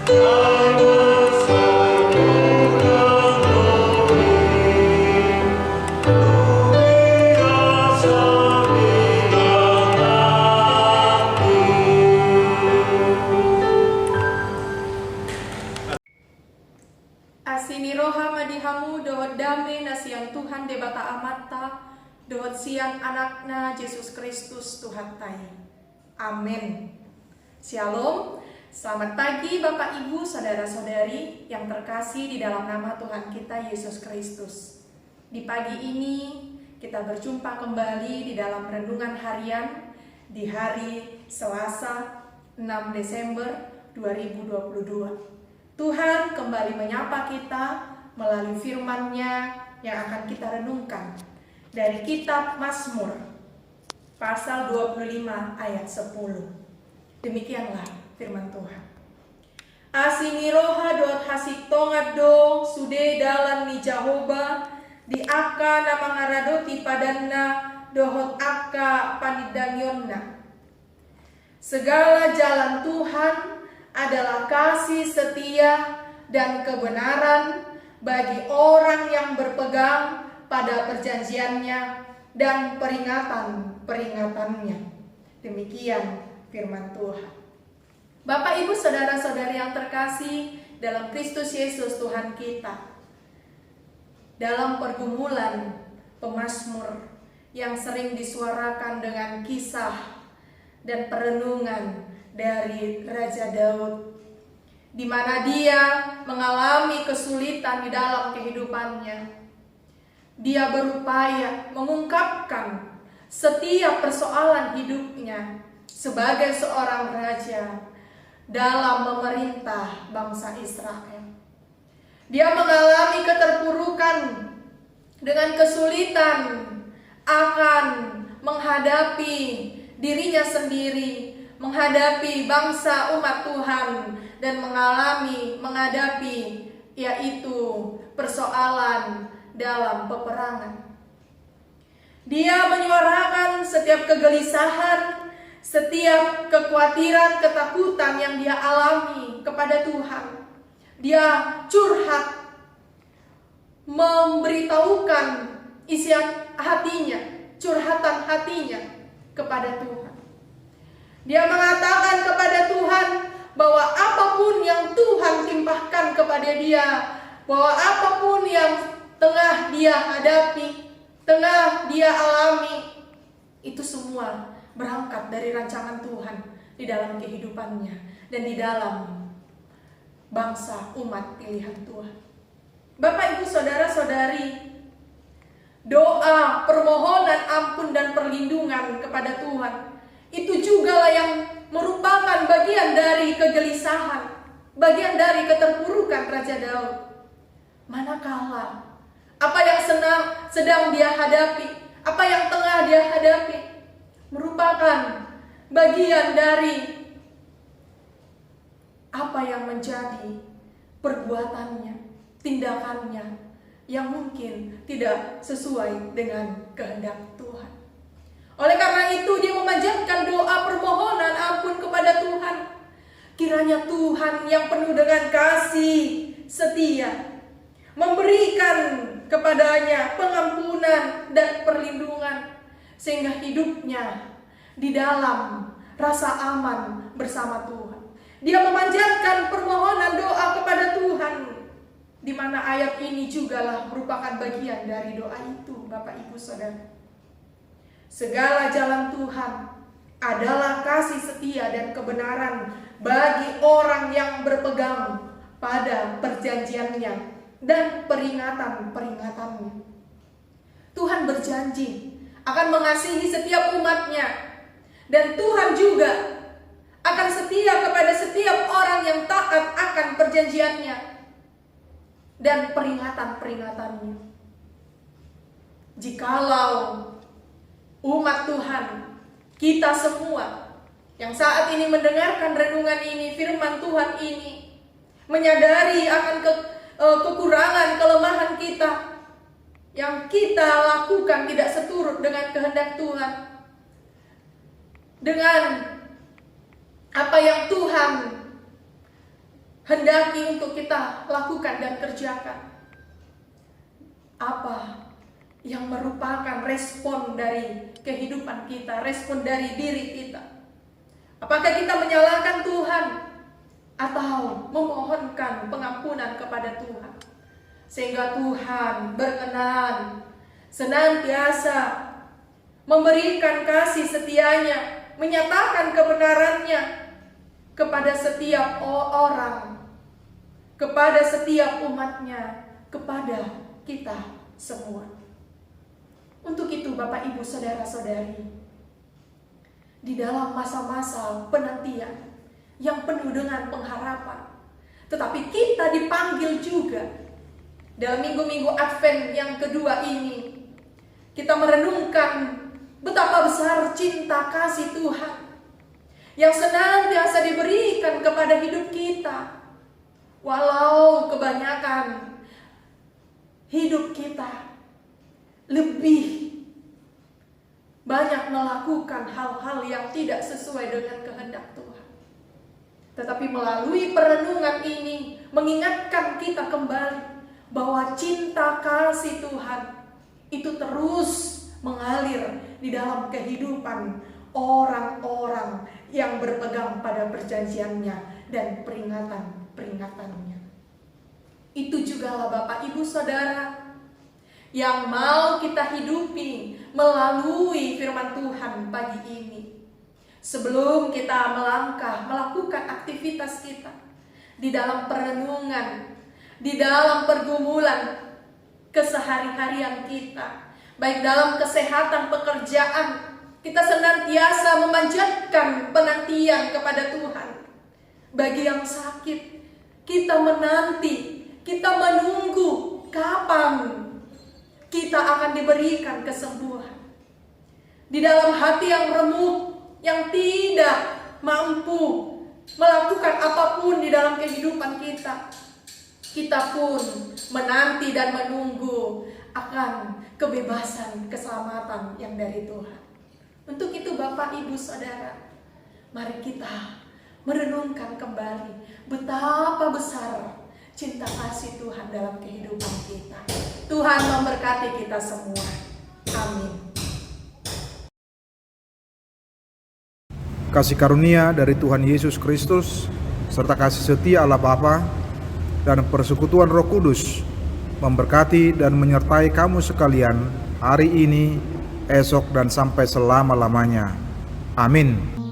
Asiniroha madihamu dohot dame nasiang Tuhan debata amata dohot siang anakna Yesus Kristus Tuhan tai. Amin. Shalom. Selamat pagi Bapak Ibu saudara-saudari yang terkasih di dalam nama Tuhan kita Yesus Kristus. Di pagi ini kita berjumpa kembali di dalam renungan harian di hari Selasa 6 Desember 2022. Tuhan kembali menyapa kita melalui firman-Nya yang akan kita renungkan dari kitab Mazmur pasal 25 ayat 10. Demikianlah firman Tuhan. Asiniroha doat hasik tongat do sude dalan ni Jahoba di aka nama ngaradoti padanna dohot aka panidangyonna. Segala jalan Tuhan adalah kasih setia dan kebenaran bagi orang yang berpegang pada perjanjiannya dan peringatan-peringatannya. Demikian firman Tuhan. Bapak Ibu saudara-saudari yang terkasih dalam Kristus Yesus Tuhan kita, dalam pergumulan pemazmur yang sering disuarakan dengan kisah dan perenungan dari Raja Daud, di mana dia mengalami kesulitan di dalam kehidupannya. Dia berupaya mengungkapkan setiap persoalan hidupnya sebagai seorang raja dalam memerintah bangsa Israel. Dia mengalami keterpurukan dengan kesulitan akan menghadapi dirinya sendiri, menghadapi bangsa umat Tuhan, dan menghadapi yaitu persoalan dalam peperangan. Dia menyuarakan setiap kegelisahan, setiap kekhawatiran, ketakutan yang dia alami kepada Tuhan. Dia curhat, memberitahukan isi hatinya, curhatan hatinya kepada Tuhan. Dia mengatakan kepada Tuhan bahwa apapun yang Tuhan timpahkan kepada dia, bahwa apapun yang tengah dia hadapi, tengah dia alami, itu semua berangkat dari rancangan Tuhan di dalam kehidupannya dan di dalam bangsa umat pilihan Tuhan. Bapak Ibu saudara-saudari, doa, permohonan ampun dan perlindungan kepada Tuhan itu juga yang merupakan bagian dari kegelisahan, bagian dari keterpurukan Raja Daud. Manakala apa yang sedang dia hadapi, apa yang tengah dia hadapi, merupakan bagian dari apa yang menjadi perbuatannya, tindakannya yang mungkin tidak sesuai dengan kehendak Tuhan. Oleh karena itu dia memanjatkan doa permohonan ampun kepada Tuhan. Kiranya Tuhan yang penuh dengan kasih setia memberikan kepadanya pengampunan dan perlindungan, sehingga hidupnya di dalam rasa aman bersama Tuhan. Dia memanjatkan permohonan doa kepada Tuhan, di mana ayat ini jugalah merupakan bagian dari doa itu, Bapak Ibu Saudara. Segala jalan Tuhan adalah kasih setia dan kebenaran bagi orang yang berpegang pada perjanjiannya dan peringatan-peringatannya. Tuhan berjanji akan mengasihi setiap umatnya, dan Tuhan juga akan setia kepada setiap orang yang taat akan perjanjiannya dan peringatan-peringatannya. Jikalau umat Tuhan, kita semua yang saat ini mendengarkan renungan ini, firman Tuhan ini, menyadari akan kekurangan, kelemahan kita yang kita lakukan tidak seturut dengan kehendak Tuhan, dengan apa yang Tuhan hendaki untuk kita lakukan dan kerjakan. Apa yang merupakan respon dari kehidupan kita, respon dari diri kita? Apakah kita menyalahkan Tuhan atau memohonkan pengampunan kepada Tuhan, sehingga Tuhan berkenan senantiasa memberikan kasih setianya, menyatakan kebenarannya kepada setiap orang, kepada setiap umatnya, kepada kita semua. Untuk itu Bapak Ibu Saudara-saudari, di dalam masa-masa penantian yang penuh dengan pengharapan, tetapi kita dipanggil juga dalam minggu-minggu Advent yang kedua ini, kita merenungkan betapa besar cinta kasih Tuhan yang senantiasa diberikan kepada hidup kita. Walau kebanyakan hidup kita lebih banyak melakukan hal-hal yang tidak sesuai dengan kehendak Tuhan, tetapi melalui perenungan ini mengingatkan kita kembali bahwa cinta kasih Tuhan itu terus mengalir di dalam kehidupan orang-orang yang berpegang pada perjanjiannya dan peringatan-peringatannya. Itu jugalah Bapak Ibu Saudara yang mau kita hidupi melalui firman Tuhan pagi ini. Sebelum kita melangkah melakukan aktivitas kita di dalam perenungan, di dalam pergumulan kesehari-harian kita, baik dalam kesehatan pekerjaan, kita senantiasa memanjatkan penantian kepada Tuhan. Bagi yang sakit, kita menanti, kita menunggu kapan kita akan diberikan kesembuhan. Di dalam hati yang remuk, yang tidak mampu melakukan apapun di dalam kehidupan kita, kita pun menanti dan menunggu akan kebebasan, keselamatan yang dari Tuhan. Untuk itu Bapak Ibu Saudara, mari kita merenungkan kembali betapa besar cinta kasih Tuhan dalam kehidupan kita. Tuhan memberkati kita semua. Amin. Kasih karunia dari Tuhan Yesus Kristus serta kasih setia Allah Bapa dan persekutuan Roh Kudus memberkati dan menyertai kamu sekalian hari ini, esok, dan sampai selama-lamanya. Amin.